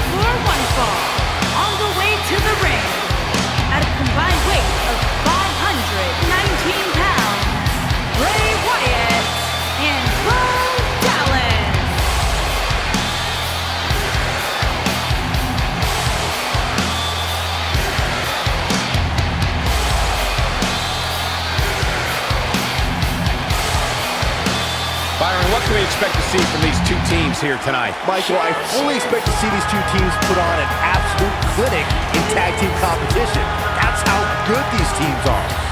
for one fall. On the way to the ring, at a combined weight of 519 pounds, Bray Wyatt and Bo Dallas. Byron, what can we expect to see from these two teams here tonight? Michael, I fully expect to see these two teams put on an absolute clinic in tag team competition. That's how good these teams are.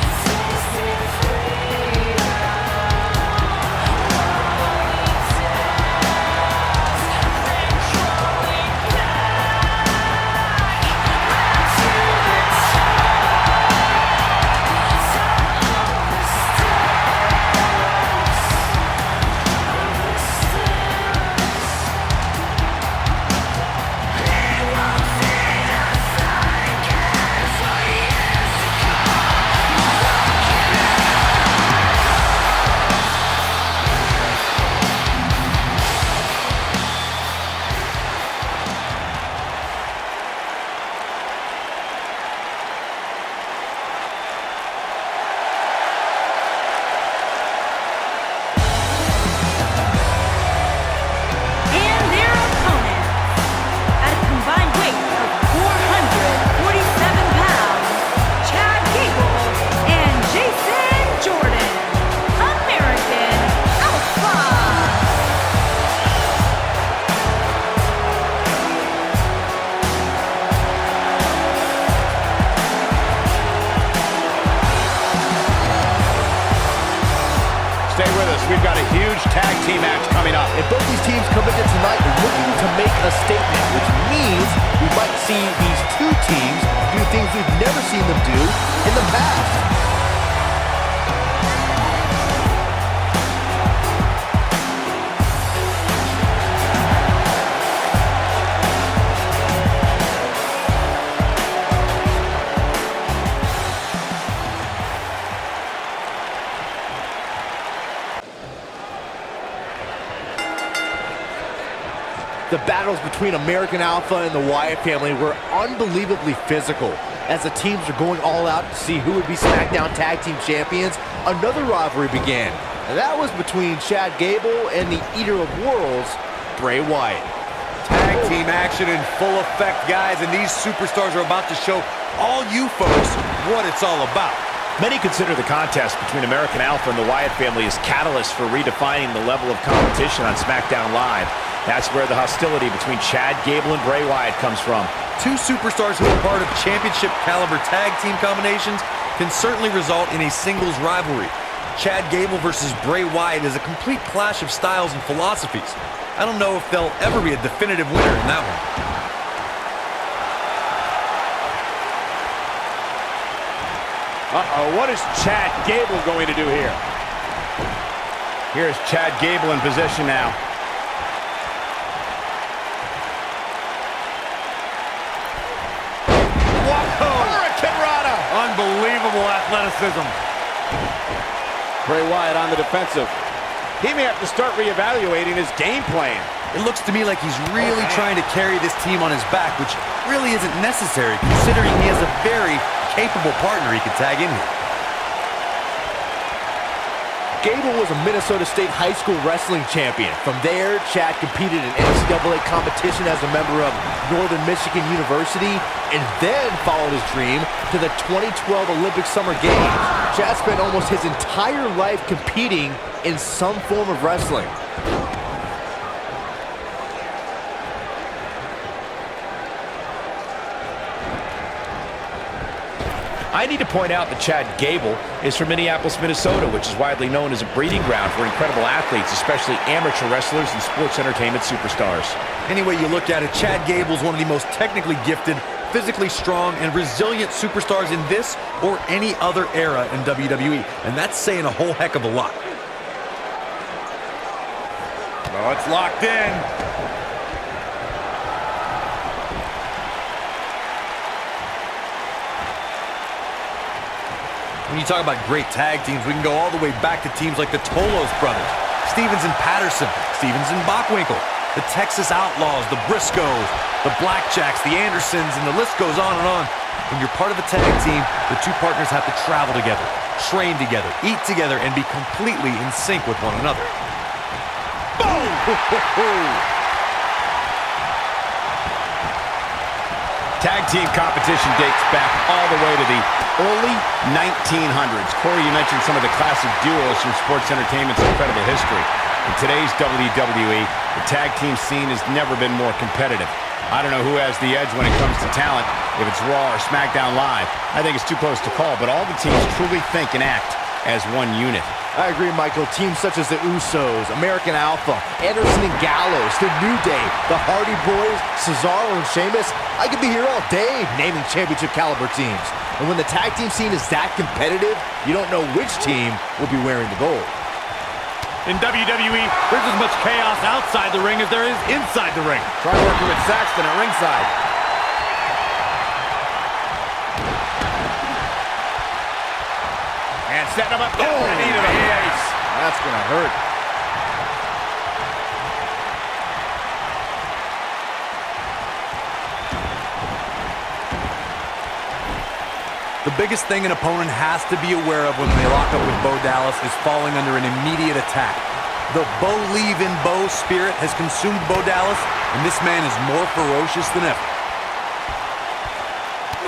Stay with us. We've got a huge tag team match coming up. And both these teams come into tonight looking to make a statement, which means we might see these two teams do things we've never seen them do in the past. The battles between American Alpha and the Wyatt family were unbelievably physical. As the teams are going all out to see who would be SmackDown Tag Team Champions, another rivalry began. And that was between Chad Gable and the Eater of Worlds, Bray Wyatt. Tag team action in full effect, guys, and these superstars are about to show all you folks what it's all about. Many consider the contest between American Alpha and the Wyatt family as catalyst for redefining the level of competition on SmackDown Live. That's where the hostility between Chad Gable and Bray Wyatt comes from. Two superstars who are part of championship caliber tag team combinations can certainly result in a singles rivalry. Chad Gable versus Bray Wyatt is a complete clash of styles and philosophies. I don't know if there'll ever be a definitive winner in that one. What is Chad Gable going to do here? Here's Chad Gable in position now. Unbelievable athleticism. Bray Wyatt on the defensive. He may have to start reevaluating his game plan. It looks to me like he's really trying to carry this team on his back, which really isn't necessary considering he has a very capable partner he could tag in here. Gable was a Minnesota State high school wrestling champion. From there, Chad competed in NCAA competition as a member of Northern Michigan University, and then followed his dream to the 2012 Olympic Summer Games. Chad spent almost his entire life competing in some form of wrestling. I need to point out that Chad Gable is from Minneapolis, Minnesota, which is widely known as a breeding ground for incredible athletes, especially amateur wrestlers and sports entertainment superstars. Any way you look at it, Chad Gable is one of the most technically gifted, physically strong, and resilient superstars in this or any other era in WWE, and that's saying a whole heck of a lot. Oh, it's locked in. When you talk about great tag teams, we can go all the way back to teams like the Tolos brothers, Stevens and Patterson, Stevens and Bockwinkel, The Texas Outlaws, the Briscoes, the Blackjacks, the Andersons, and the list goes on and on. When you're part of a tag team, the two partners have to travel together, train together, eat together, and be completely in sync with one another. Boom! Tag team competition dates back all the way to the early 1900s. Corey, you mentioned some of the classic duos from sports entertainment's incredible history. In today's WWE, the tag team scene has never been more competitive. I don't know who has the edge when it comes to talent, if it's Raw or SmackDown Live. I think it's too close to call, but all the teams truly think and act as one unit. I agree, Michael. Teams such as the Usos, American Alpha, Anderson and Gallows, The New Day, the Hardy Boys, Cesaro and Sheamus. I could be here all day naming championship caliber teams. And when the tag team scene is that competitive, you don't know which team will be wearing the gold. In WWE, there's as much chaos outside the ring as there is inside the ring. Try working with Saxton at ringside. And setting him up. Oh, yes. That's going to hurt. The biggest thing an opponent has to be aware of when they lock up with Bo Dallas is falling under an immediate attack. The Bo-Leave-in Bo spirit has consumed Bo Dallas, and this man is more ferocious than ever.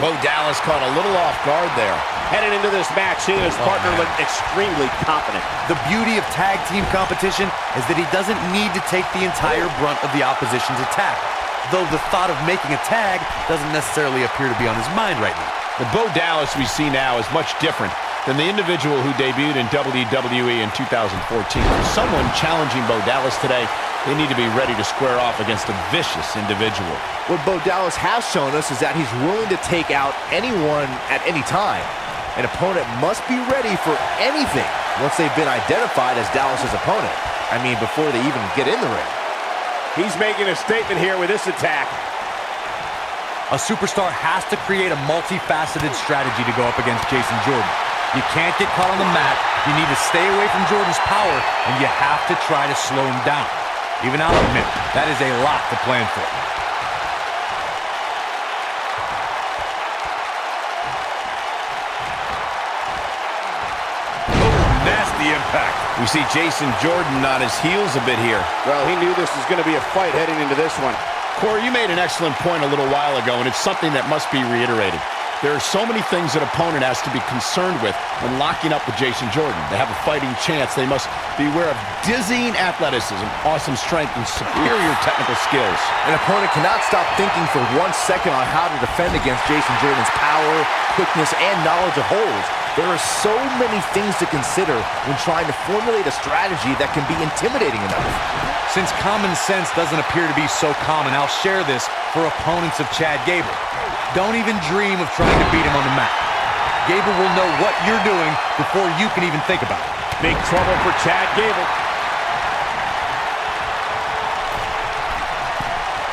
Bo Dallas caught a little off guard there. Heading into this match, he and his partner look extremely confident. The beauty of tag team competition is that he doesn't need to take the entire brunt of the opposition's attack, though the thought of making a tag doesn't necessarily appear to be on his mind right now. The Bo Dallas we see now is much different than the individual who debuted in WWE in 2014. For someone challenging Bo Dallas today, they need to be ready to square off against a vicious individual. What Bo Dallas has shown us is that he's willing to take out anyone at any time. An opponent must be ready for anything once they've been identified as Dallas's opponent. I mean, before they even get in the ring. He's making a statement here with this attack. A superstar has to create a multifaceted strategy to go up against Jason Jordan. You can't get caught on the mat, you need to stay away from Jordan's power, and you have to try to slow him down. Even I'll admit, that is a lot to plan for. Nasty impact. We see Jason Jordan on his heels a bit here. Well, he knew this was going to be a fight heading into this one. Corey, you made an excellent point a little while ago, and it's something that must be reiterated. There are so many things an opponent has to be concerned with when locking up with Jason Jordan. They have a fighting chance. They must be aware of dizzying athleticism, awesome strength, and superior technical skills. An opponent cannot stop thinking for 1 second on how to defend against Jason Jordan's power, quickness, and knowledge of holds. There are so many things to consider when trying to formulate a strategy that can be intimidating enough. Since common sense doesn't appear to be so common, I'll share this for opponents of Chad Gable. Don't even dream of trying to beat him on the mat. Gable will know what you're doing before you can even think about it. Big trouble for Chad Gable.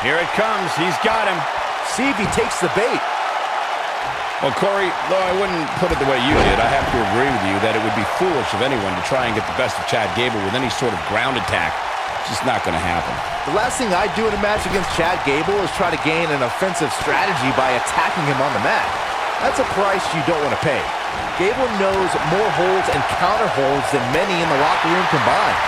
Here it comes. He's got him. See if he takes the bait. Well, Corey, though I wouldn't put it the way you did, I have to agree with you that it would be foolish of anyone to try and get the best of Chad Gable with any sort of ground attack. It's just not going to happen. The last thing I'd do in a match against Chad Gable is try to gain an offensive strategy by attacking him on the mat. That's a price you don't want to pay. Gable knows more holds and counter holds than many in the locker room combined.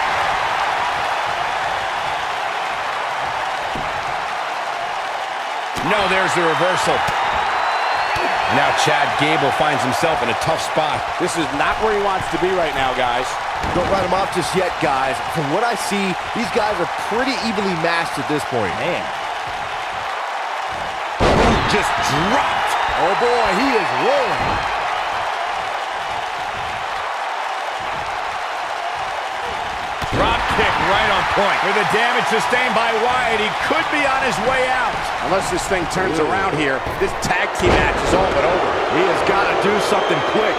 No, there's the reversal. Now Chad Gable finds himself in a tough spot. This is not where he wants to be right now, guys. Don't write him off just yet, guys. From what I see, these guys are pretty evenly matched at this point. Man. Just dropped. Oh boy, he is rolling. Drop kick right on point. With the damage sustained by Wyatt, he could be on his way out. Unless this thing turns around here, this tag team match is all but over. He has got to do something quick.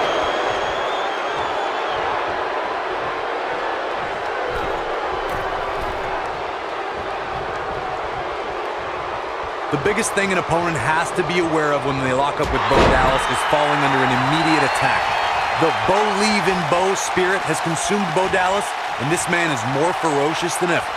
The biggest thing an opponent has to be aware of when they lock up with Bo Dallas is falling under an immediate attack. The Bo-Leave-in Bo spirit has consumed Bo Dallas, and this man is more ferocious than ever.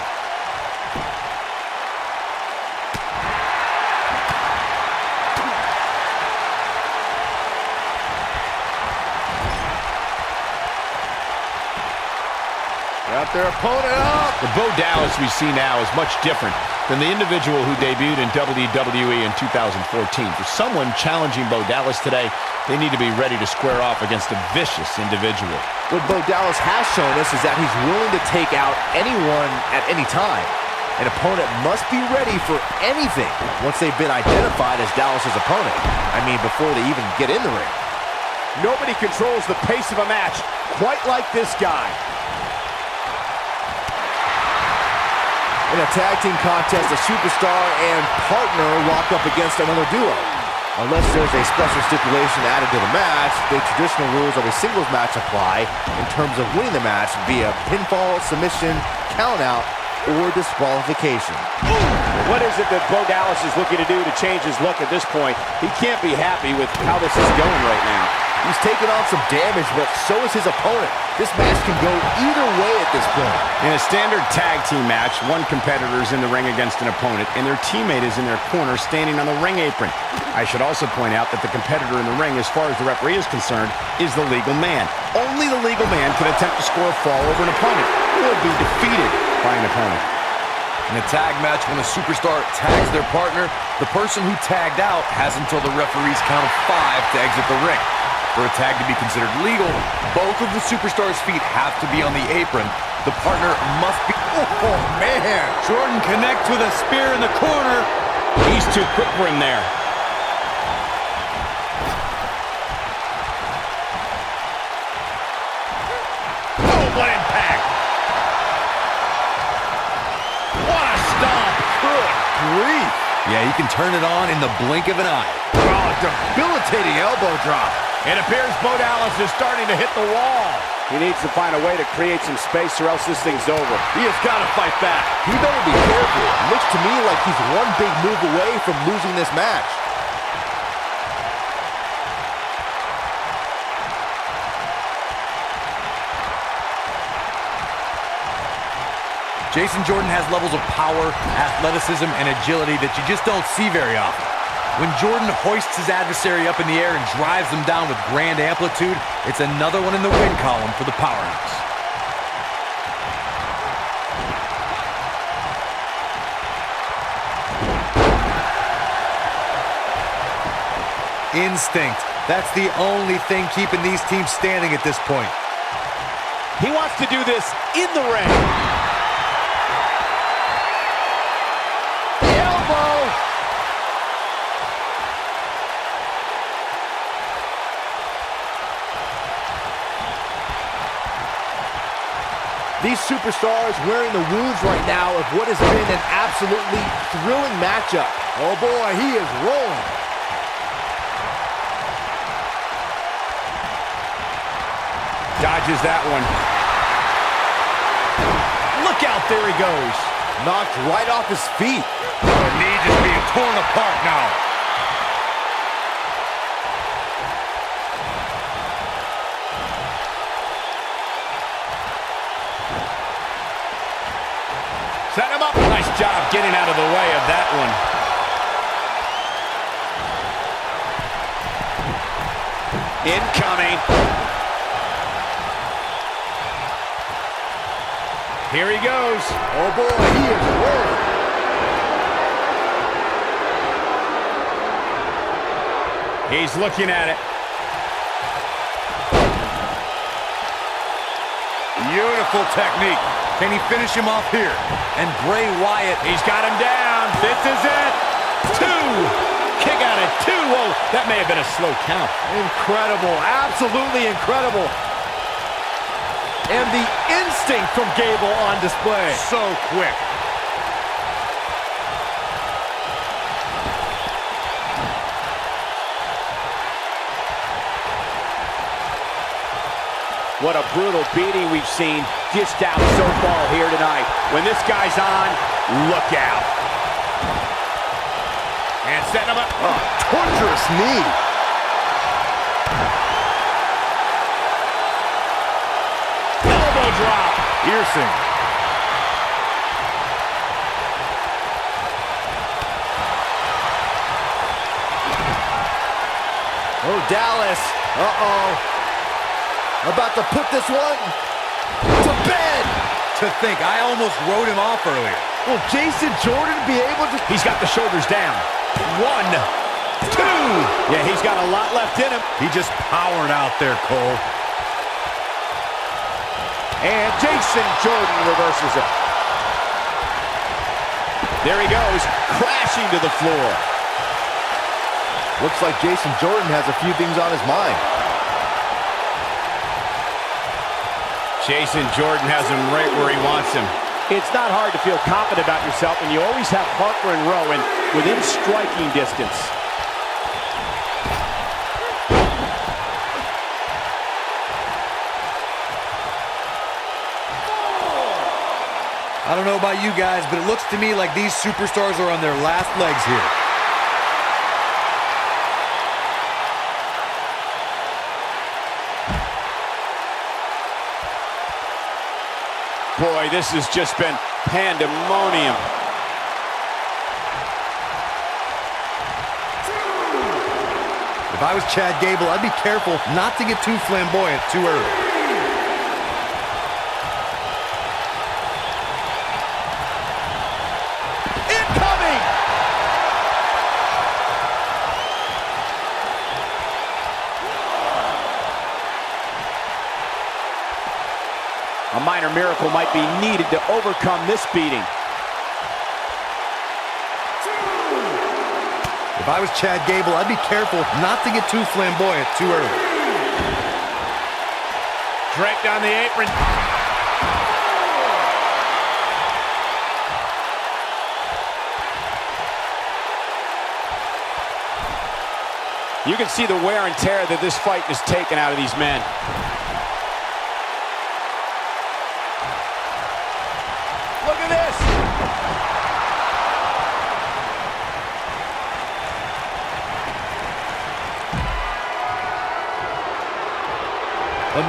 set their opponent up. The Bo Dallas we see now is much different than the individual who debuted in WWE in 2014. For someone challenging Bo Dallas today, they need to be ready to square off against a vicious individual. What Bo Dallas has shown us is that he's willing to take out anyone at any time. An opponent must be ready for anything once they've been identified as Dallas's opponent. I mean, before they even get in the ring. Nobody controls the pace of a match quite like this guy. In a tag team contest, a superstar and partner lock up against another duo. Unless there's a special stipulation added to the match, the traditional rules of a singles match apply in terms of winning the match via pinfall, submission, countout, or disqualification. What is it that Bo Dallas is looking to do to change his look at this point? He can't be happy with how this is going right now. He's taken on some damage, but so is his opponent. This match can go either way at this point. In a standard tag team match, one competitor is in the ring against an opponent, and their teammate is in their corner standing on the ring apron. I should also point out that the competitor in the ring, as far as the referee is concerned, is the legal man. Only the legal man can attempt to score a fall over an opponent or be defeated by an opponent. In a tag match, when a superstar tags their partner, the person who tagged out has until the referee's count of 5 to exit the ring. For a tag to be considered legal, both of the superstars' feet have to be on the apron. The partner must be... Oh, man. Jordan connects with a spear in the corner. He's too quick for him there. Oh, what impact. What a stomp. Good grief. Yeah, he can turn it on in the blink of an eye. Oh, debilitating elbow drop. It appears Bo Dallas is starting to hit the wall. He needs to find a way to create some space or else this thing's over. He has got to fight back. He better be careful. It looks to me like he's one big move away from losing this match. Jason Jordan has levels of power, athleticism, and agility that you just don't see very often. When Jordan hoists his adversary up in the air and drives them down with grand amplitude, it's another one in the win column for the powerhouse. Instinct. That's the only thing keeping these teams standing at this point. He wants to do this in the ring. These superstars wearing the wounds right now of what has been an absolutely thrilling matchup. Oh boy, he is rolling. Dodges that one. Look out, there he goes. Knocked right off his feet. The knee just being torn apart now. Set him up. Nice job getting out of the way of that one. Incoming. Here he goes. Oh boy, he is rolling. He's looking at it. Beautiful technique. Can he finish him off here? And Bray Wyatt, He's got him down. This is it. 2. Kick out at 2. Whoa, that may have been a slow count. Incredible, absolutely incredible. And the instinct from Gable on display. So quick. What a brutal beating we've seen dished out so far here tonight. When this guy's on, look out. And setting him up. Oh, torturous knee. Elbow drop. Piercing. Oh, Dallas. Uh-oh. About to put this one to bed. To think, I almost wrote him off earlier. Will Jason Jordan be able to... He's got the shoulders down. 1, 2. Yeah, he's got a lot left in him. He just powered out there, Cole. And Jason Jordan reverses it. There he goes, crashing to the floor. Looks like Jason Jordan has a few things on his mind. Jason Jordan has him right where he wants him. It's not hard to feel confident about yourself when you always have Harper and Rowan within striking distance. I don't know about you guys, but it looks to me like these superstars are on their last legs here. Boy, this has just been pandemonium. If I was Chad Gable, I'd be careful not to get too flamboyant too early. Incoming! A minor miracle might be needed to overcome this beating. If I was Chad Gable, I'd be careful not to get too flamboyant too early. Draped on the apron. You can see the wear and tear that this fight has taken out of these men. Look at this!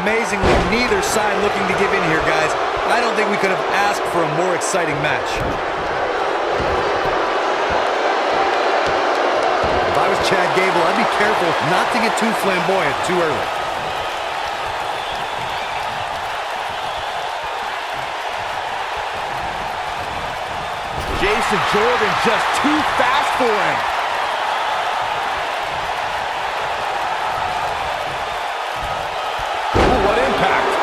Amazingly, neither side looking to give in here, guys. I don't think we could have asked for a more exciting match. If I was Chad Gable, I'd be careful not to get too flamboyant too early. Jason Jordan just too fast for him. Ooh, what impact.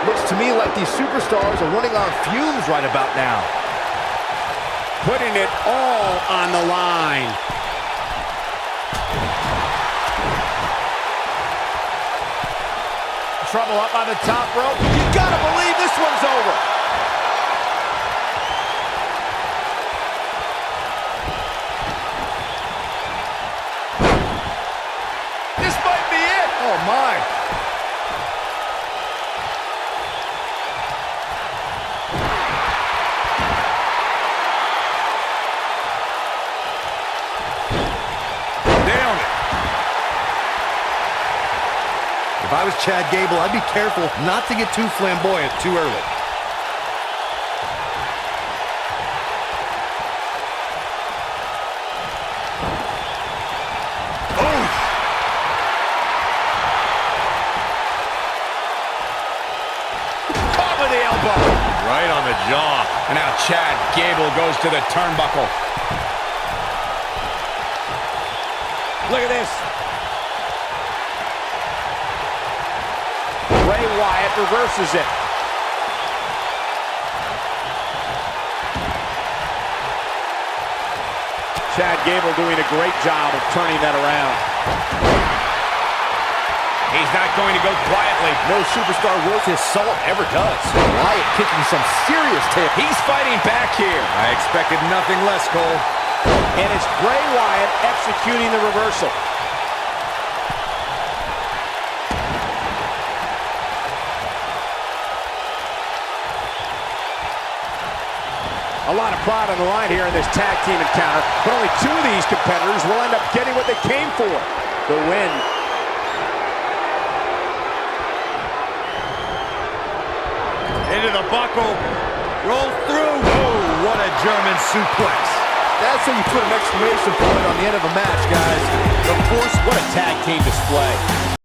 Looks to me like these superstars are running on fumes right about now. Putting it all on the line. Trouble up on the top rope. You gotta believe this one's over. This might be it. Oh my. If I was Chad Gable, I'd be careful not to get too flamboyant too early. Oh! Top of the elbow. Right on the jaw. And now Chad Gable goes to the turnbuckle. Look at this. Bray Wyatt reverses it. Chad Gable doing a great job of turning that around. He's not going to go quietly. No superstar worth his salt ever does. Wyatt kicking some serious tail. He's fighting back here. I expected nothing less, Cole. And it's Bray Wyatt executing the reversal. A lot of pride on the line here in this tag team encounter, but only two of these competitors will end up getting what they came for, the win. Into the buckle. Rolls through. Oh, what a German suplex. That's how you put an exclamation point on the end of a match, guys. Of course, what a tag team display.